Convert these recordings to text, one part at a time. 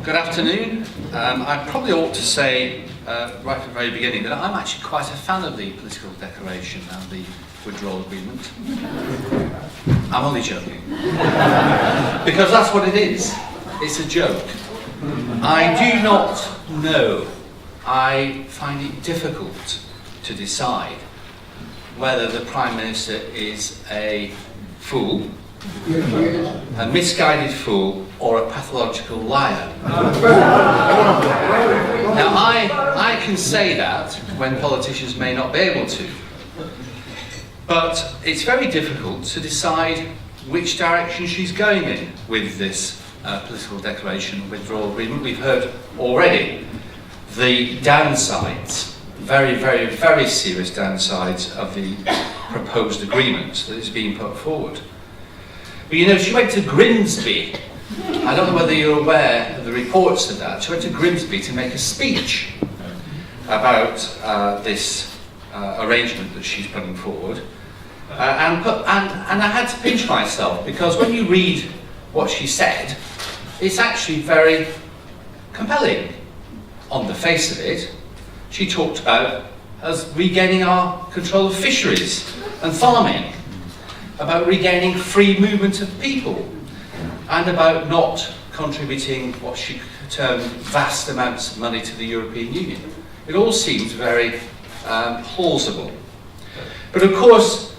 Good afternoon. I probably ought to say right at the very beginning that I'm actually quite a fan of the political declaration and the withdrawal agreement. I'm only joking. Because that's what it is. It's a joke. I do not know. I find it difficult to decide whether the Prime Minister is a fool, a misguided fool, or a pathological liar. Now, I can say that when politicians may not be able to, but it's very difficult to decide which direction she's going in with this political declaration withdrawal agreement. We've heard already the downsides, very, very, very serious downsides of the proposed agreement that is being put forward. But you know, she went to Grimsby. I don't know whether you're aware of the reports of that. She went to Grimsby to make a speech about this arrangement that she's putting forward. And I had to pinch myself, because when you read what she said, it's actually very compelling on the face of it. She talked about us regaining our control of fisheries and farming, about regaining free movement of people, and about not contributing what she termed vast amounts of money to the European Union. It all seems very plausible. But of course,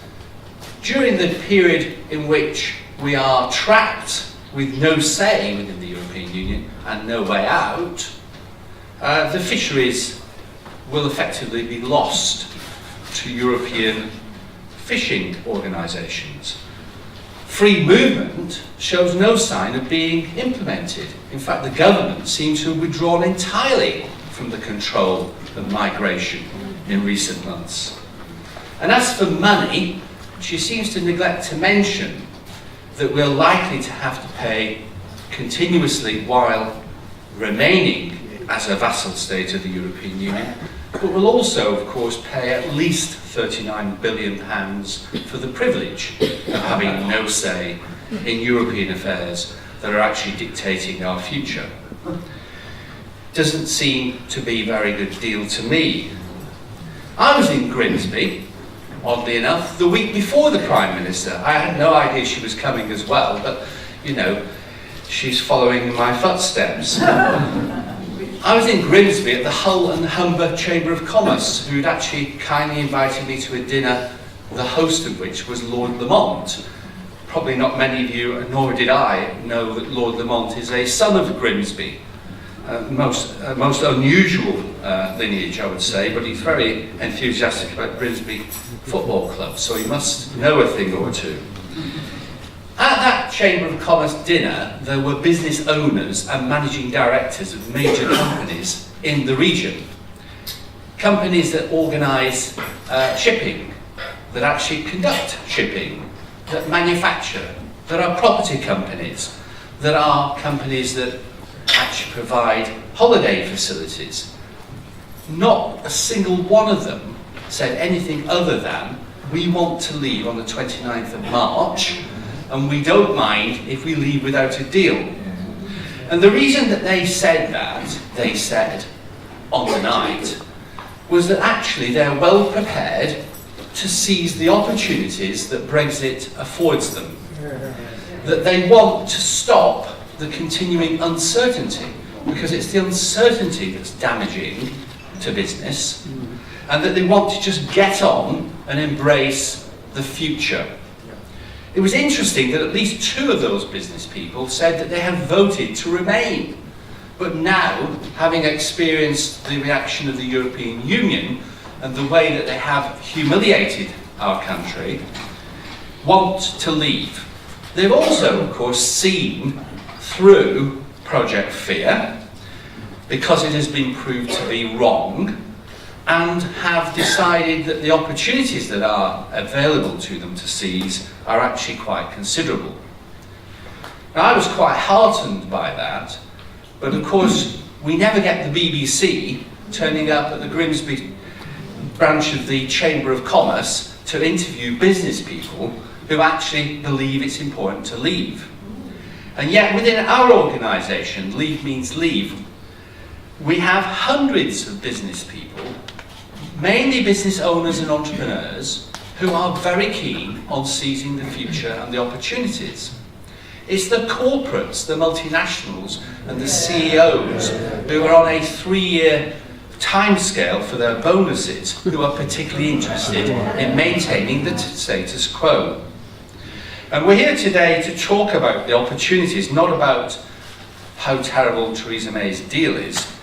during the period in which we are trapped with no say within the European Union and no way out, the fisheries will effectively be lost to European fishing organisations. Free movement shows no sign of being implemented. In fact, the government seems to have withdrawn entirely from the control of migration in recent months. And as for money, she seems to neglect to mention that we're likely to have to pay continuously while remaining as a vassal state of the European Union, but we'll also, of course, pay at least £39 billion for the privilege of having no say in European affairs that are actually dictating our future. Doesn't seem to be a very good deal to me. I was in Grimsby, oddly enough, the week before the Prime Minister. I had no idea she was coming as well, but, you know, she's following in my footsteps. I was in Grimsby at the Hull and Humber Chamber of Commerce, who'd actually kindly invited me to a dinner, the host of which was Lord Lamont. Probably not many of you, nor did I, know that Lord Lamont is a son of Grimsby. Most unusual lineage, I would say, but he's very enthusiastic about Grimsby Football Club, so he must know a thing or two. At that Chamber of Commerce dinner, there were business owners and managing directors of major companies in the region. Companies that organise shipping, that actually conduct shipping, that manufacture, that are property companies, that are companies that actually provide holiday facilities. Not a single one of them said anything other than, we want to leave on the 29th of March, and we don't mind if we leave without a deal. And the reason that they said on the night, was that actually they're well prepared to seize the opportunities that Brexit affords them. That they want to stop the continuing uncertainty, because it's the uncertainty that's damaging to business, and that they want to just get on and embrace the future. It was interesting that at least two of those business people said that they had voted to remain, but now, having experienced the reaction of the European Union and the way that they have humiliated our country, want to leave. They've also, of course, seen through Project Fear, because it has been proved to be wrong, and have decided that the opportunities that are available to them to seize are actually quite considerable. Now, I was quite heartened by that, but of course we never get the BBC turning up at the Grimsby branch of the Chamber of Commerce to interview business people who actually believe it's important to leave. And yet within our organisation, leave means leave, we have hundreds of business people, mainly business owners and entrepreneurs, who are very keen on seizing the future and the opportunities. It's the corporates, the multinationals and the CEOs who are on a 3-year timescale for their bonuses who are particularly interested in maintaining the status quo. And we're here today to talk about the opportunities, not about how terrible Theresa May's deal is.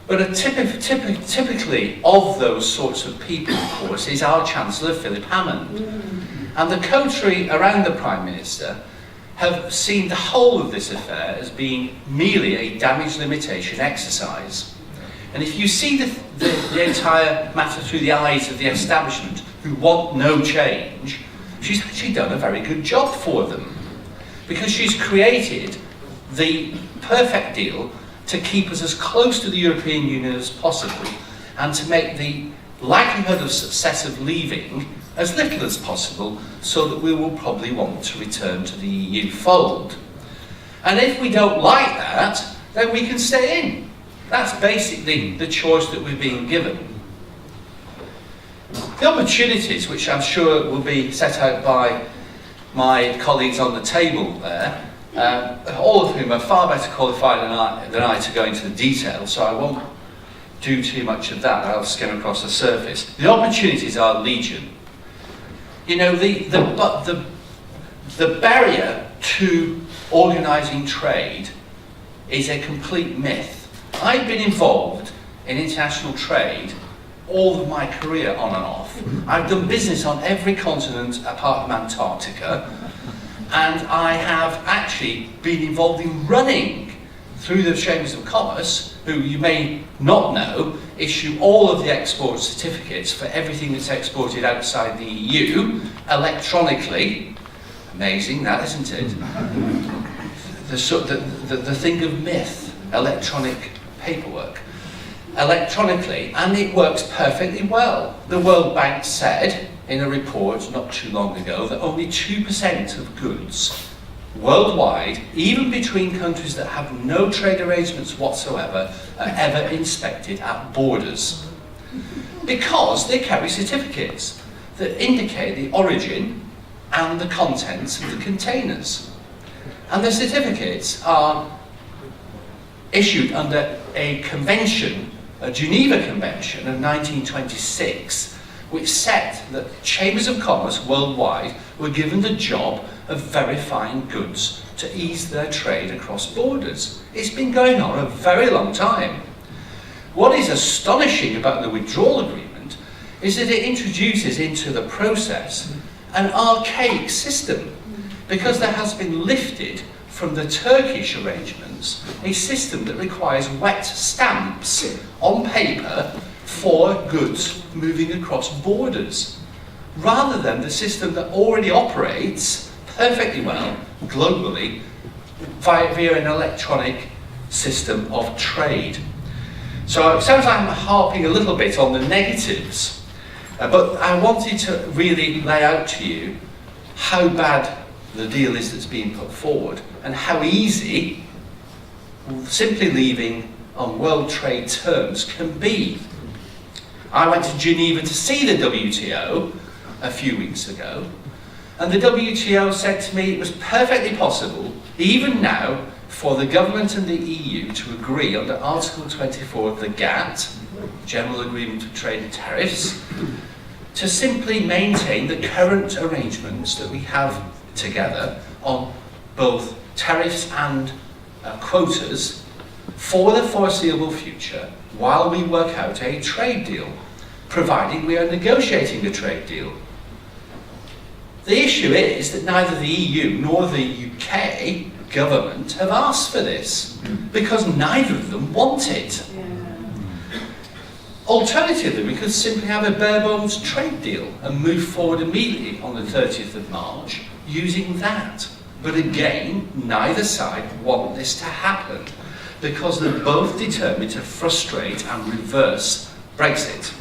But typically of those sorts of people, of course, is our Chancellor Philip Hammond. And the coterie around the Prime Minister have seen the whole of this affair as being merely a damage limitation exercise. And if you see the entire matter through the eyes of the establishment, who want no change, she's actually done a very good job for them. Because she's created the perfect deal to keep us as close to the European Union as possible and to make the likelihood of success of leaving as little as possible, so that we will probably want to return to the EU fold. And if we don't like that, then we can stay in. That's basically the choice that we're being given. The opportunities, which I'm sure will be set out by my colleagues on the table there, all of whom are far better qualified than I to go into the detail, so I won't do too much of that. I'll skim across the surface. The opportunities are legion. You know, the barrier to organising trade is a complete myth. I've been involved in international trade all of my career on and off. I've done business on every continent apart from Antarctica, and I have actually been involved in running through the Chambers of Commerce, who you may not know, issue all of the export certificates for everything that's exported outside the EU electronically. Amazing, that, isn't it? The thing of myth, electronic paperwork. Electronically, and it works perfectly well. The World Bank said in a report not too long ago that only 2% of goods worldwide, even between countries that have no trade arrangements whatsoever, are ever inspected at borders. Because they carry certificates that indicate the origin and the contents of the containers. And the certificates are issued under a convention, a Geneva Convention of 1926, which said that chambers of commerce worldwide were given the job of verifying goods to ease their trade across borders. It's been going on a very long time. What is astonishing about the Withdrawal Agreement is that it introduces into the process an archaic system, because there has been lifted from the Turkish arrangements a system that requires wet stamps on paper for goods moving across borders, rather than the system that already operates perfectly well globally via an electronic system of trade. So it sounds like I'm harping a little bit on the negatives, but I wanted to really lay out to you how bad the deal is that's being put forward and how easy simply leaving on world trade terms can be. I went to Geneva to see the WTO a few weeks ago, and the WTO said to me it was perfectly possible, even now, for the government and the EU to agree under Article 24 of the GATT, General Agreement of Trade and Tariffs, to simply maintain the current arrangements that we have together on both tariffs and quotas for the foreseeable future, while we work out a trade deal, providing we are negotiating a trade deal. The issue is that neither the EU nor the UK government have asked for this, because neither of them want it. Alternatively, we could simply have a bare bones trade deal and move forward immediately on the 30th of March using that. But again, neither side want this to happen, because they're both determined to frustrate and reverse Brexit.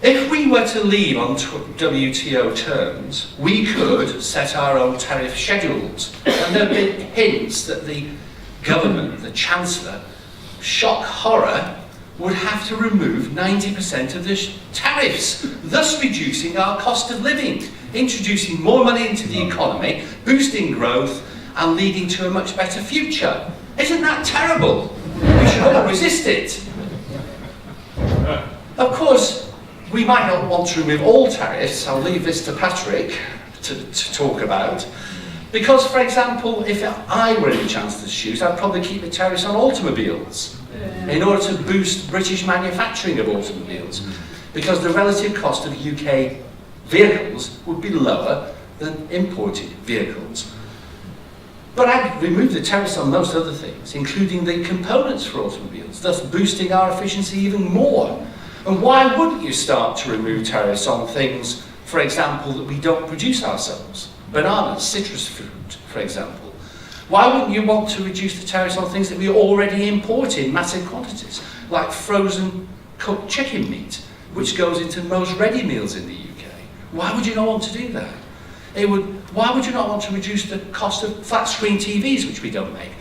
If we we were to leave on WTO terms, we could set our own tariff schedules. And there have been hints that the government, the Chancellor, shock horror, would have to remove 90% of the tariffs, thus reducing our cost of living, introducing more money into the economy, boosting growth, and leading to a much better future. Isn't that terrible? We should all resist it. Of course, we might not want to remove all tariffs. I'll leave this to Patrick to talk about. Because, for example, if I were in the Chancellor's shoes, I'd probably keep the tariffs on automobiles in order to boost British manufacturing of automobiles. Because the relative cost of UK vehicles would be lower than imported vehicles. But I'd remove the tariffs on most other things, including the components for automobiles, thus boosting our efficiency even more. And why wouldn't you start to remove tariffs on things, for example, that we don't produce ourselves? Bananas, citrus fruit, for example. Why wouldn't you want to reduce the tariffs on things that we already import in massive quantities, like frozen cooked chicken meat, which goes into most ready meals in the UK? Why would you not want to do that? Why would you not want to reduce the cost of flat screen TVs, which we don't make?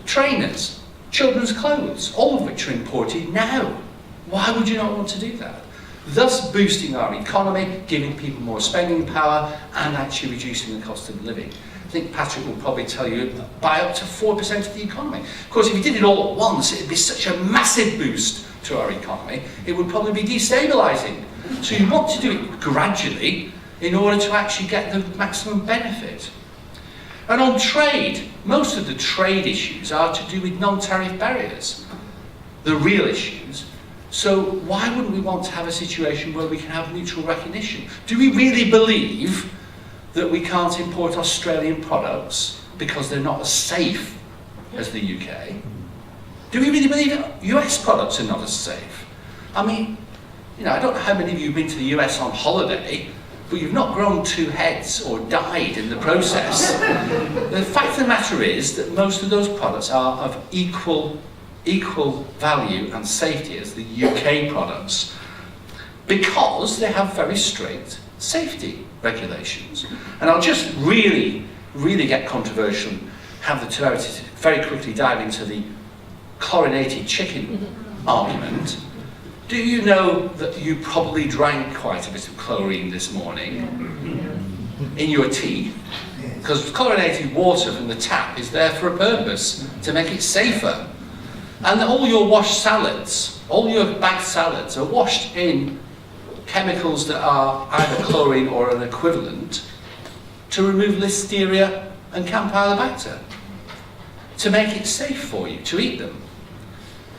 Trainers, children's clothes, all of which are imported now. Why would you not want to do that? Thus boosting our economy, giving people more spending power, and actually reducing the cost of living. I think Patrick will probably tell you by up to 4% of the economy. Of course, if you did it all at once, it would be such a massive boost to our economy, it would probably be destabilising. So you want to do it gradually in order to actually get the maximum benefit. And on trade, most of the trade issues are to do with non-tariff barriers, the real issues. So why wouldn't we want to have a situation where we can have mutual recognition? Do we really believe that we can't import Australian products because they're not as safe as the UK? Do we really believe that US products are not as safe? I mean, I don't know how many of you have been to the US on holiday, but you've not grown 2 heads or died in the process. The fact of the matter is that most of those products are of equal value and safety as the UK products, because they have very strict safety regulations. And I'll just really get controversial and have the temerity to very quickly dive into the chlorinated chicken argument. Do you know that you probably drank quite a bit of chlorine this morning in your tea? Because chlorinated water from the tap is there for a purpose, to make it safer. And all your washed salads, all your bagged salads are washed in chemicals that are either chlorine or an equivalent to remove Listeria and Campylobacter, to make it safe for you to eat them.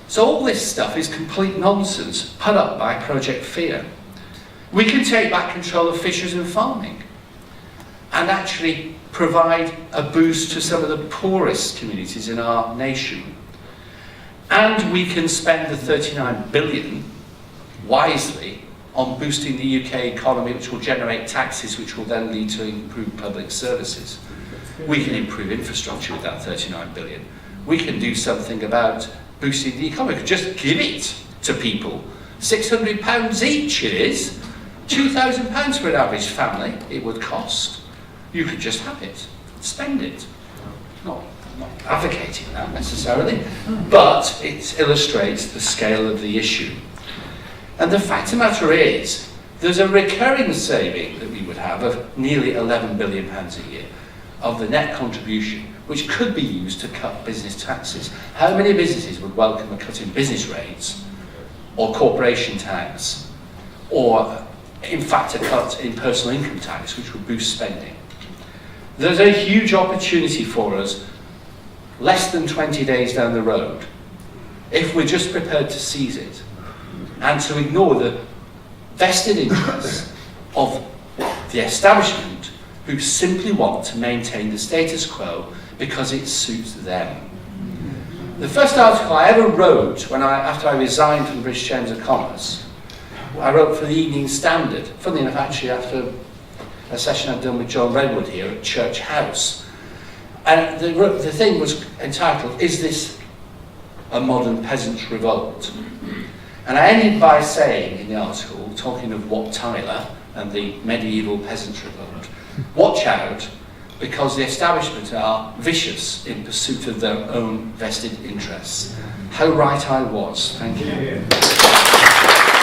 So all this stuff is complete nonsense put up by Project Fear. We can take back control of fisheries and farming and actually provide a boost to some of the poorest communities in our nation. And we can spend the 39 billion wisely on boosting the UK economy, which will generate taxes, which will then lead to improved public services. We can improve infrastructure with that 39 billion. We can do something about boosting the economy. We could just give it to people. £600 each it is. £2,000 for an average family it would cost. You could just have it, spend it. Not advocating that necessarily, but it illustrates the scale of the issue. And the fact of the matter is, there's a recurring saving that we would have of nearly £11 billion a year of the net contribution, which could be used to cut business taxes. How many businesses would welcome a cut in business rates, or corporation tax, or in fact a cut in personal income tax, which would boost spending? There's a huge opportunity for us less than 20 days down the road, if we're just prepared to seize it and to ignore the vested interests of the establishment, who simply want to maintain the status quo because it suits them. The first article I ever wrote after I resigned from the British Chamber of Commerce, I wrote for the Evening Standard, funnily enough actually after a session I'd done with John Redwood here at Church House. And the thing was entitled, "Is This a Modern Peasants' Revolt?" And I ended by saying in the article, talking of Wat Tyler and the medieval peasantry vote, watch out, because the establishment are vicious in pursuit of their own vested interests. How right I was. Thank you.